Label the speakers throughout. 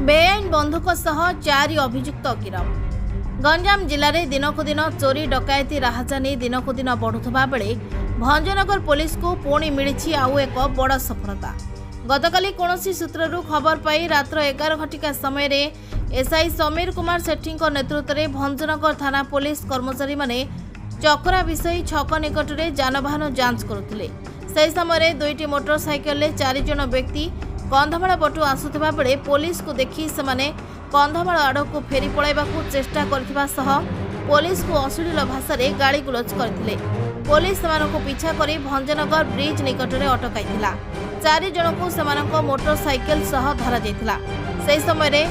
Speaker 1: बेआईन बंधुक सह 4 अभियुक्त गिरफ। गंजाम जिले में दिनकु दिन चोरी डकायती राहाजानी दिनकु दिन बढ़ुवा बेले भंजनगर पुलिस को पुणी मिली आउ एक बड़ सफलता। गतकाली कौनसी सूत्रु खबर पाई रात्र 11 घटिका समय एसआई समीर कुमार सेठी नेतृत्व में भंजनगर थाना पुलिस कर्मचारी माने चकरा विषय छक निकट में जानवाहन जांच करुले। से समय 2टी मोटरसाइकेल 4 जन व्यक्ति कंधमाल पटु आसुवा बेले पुलिस को देखि सेमाने कंधमाल आड़ को फेरी पलाइबा चेष्टा करथिबा सह पुलिस को अश्लील भाषा रे गाली गुलज करथिले। पुलिस सेमानकु पीछा करी भंजनगर ब्रिज निकट में अटकाइथिला। 4 जन को सेमानक मोटरसाइकेल सह धरा जाइथिला। से समय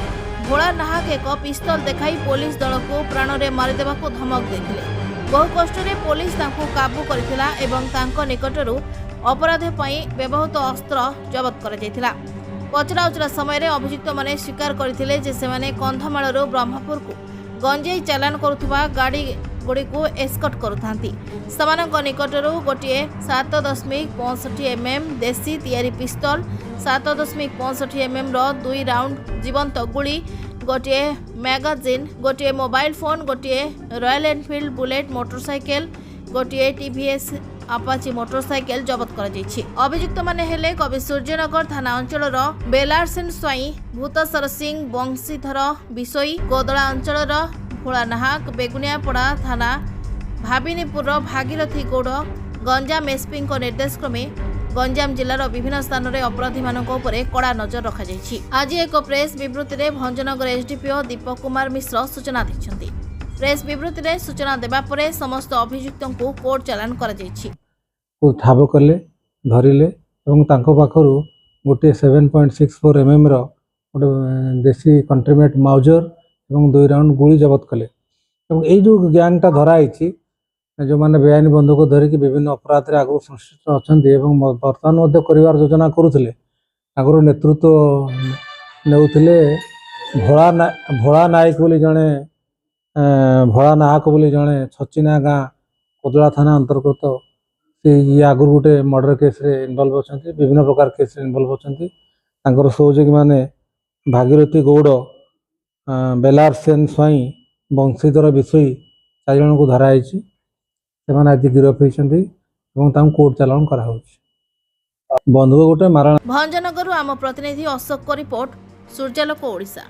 Speaker 1: भोला नाहक एक पिस्तल देखाई पुलिस दल को प्राण रे मारिदेबाकू धमक देथिले। बहु कष्ट पुलिस तांको काबू करथिला एवं तांको निकटरू अपराध पई व्यवहृत अस्त्र जबत कर जाइथिला। पचरा उचरा समय अभियुक्त माने स्वीकार करथिले जे सेमाने कंधमाळरू ब्रह्मपुर को गंजेई चालान करुथुवा गाड़ी गुड़ी को एस्कॉर्ट करुथांती। समानक निकटरू गोटे 7.65 mm देसी तैयारी पिस्तल, 7.65 mm रो 2 राउंड जीवंत गुड़ी, गोटे मैगजीन, गोटे मोबाइल फोन, गोटे रॉयल एनफील्ड बुलेट मोटरसाइकेल, गोटे टीवीएस आपाची मोटरसाइकेल जबत कर जाइछि। अभियुक्त माने हेले कवि सूर्यनगर थाना अंचल बेलारसेन स्वाई, भूतसर सिंह बंशीधर बिसोई, गोदला अंचल भोला नाहक, बेगुनियापड़ा थाना भाबिनीपुर भागीरथी गौड़, गंजाम एसपी निर्देश क्रमे गंजाम जिलार विभिन्न स्थान में अपराधी मानक उपरे कड़ा नजर रखा जाइछि। आज एक प्रेस विवृत्ति में भंजनगर एसडीपीओ दीपक कुमार मिश्र सूचना दैछन्ति। प्रेस विवृत्ति में सूचना देबा परे समस्त अभियुक्तों को कोर्ट चालान करा जाइछि।
Speaker 2: ठाब कले धरिले एवं तांको पाखरु गोटे 7.64 mm रो गोटे देसी कंट्रीमेट माउजर एवं 2 राउंड गुली जबत कले। एवं ए जो गैंगटा धरा आइछि जो माने बेआईन बंधुक धरिकी विभिन्न अपराध रे आगु संश्लिष्ट अछन्ती एवं वर्तमान मध्य करिवार योजना करुथिले। आगु नेतृत्व नेउथिले भोला नायक बोली जणे भोला नाहक बोली जणे छचिना गाँ कोदला थाना अंतर्गत से ये आगु गोटे मर्डर केस रे इनवॉल्व अछन्ती, विभिन्न प्रकार केस रे इनवॉल्व अछन्ती। तांकर सहयोगी माने भागीरथी गौड़, बेलारसेन स्वाई, बंशीधर बिसोई 4 जन को धरा आइछि। सेमाने आज गिरफ होइछन्ती एवं तांको कोर्ट चालान करा होछि। बंधुक गोटे मारण।
Speaker 1: भंजनगर आम प्रतिनिधि अशोक को रिपोर्ट, सूर्यालोक ओडिशा।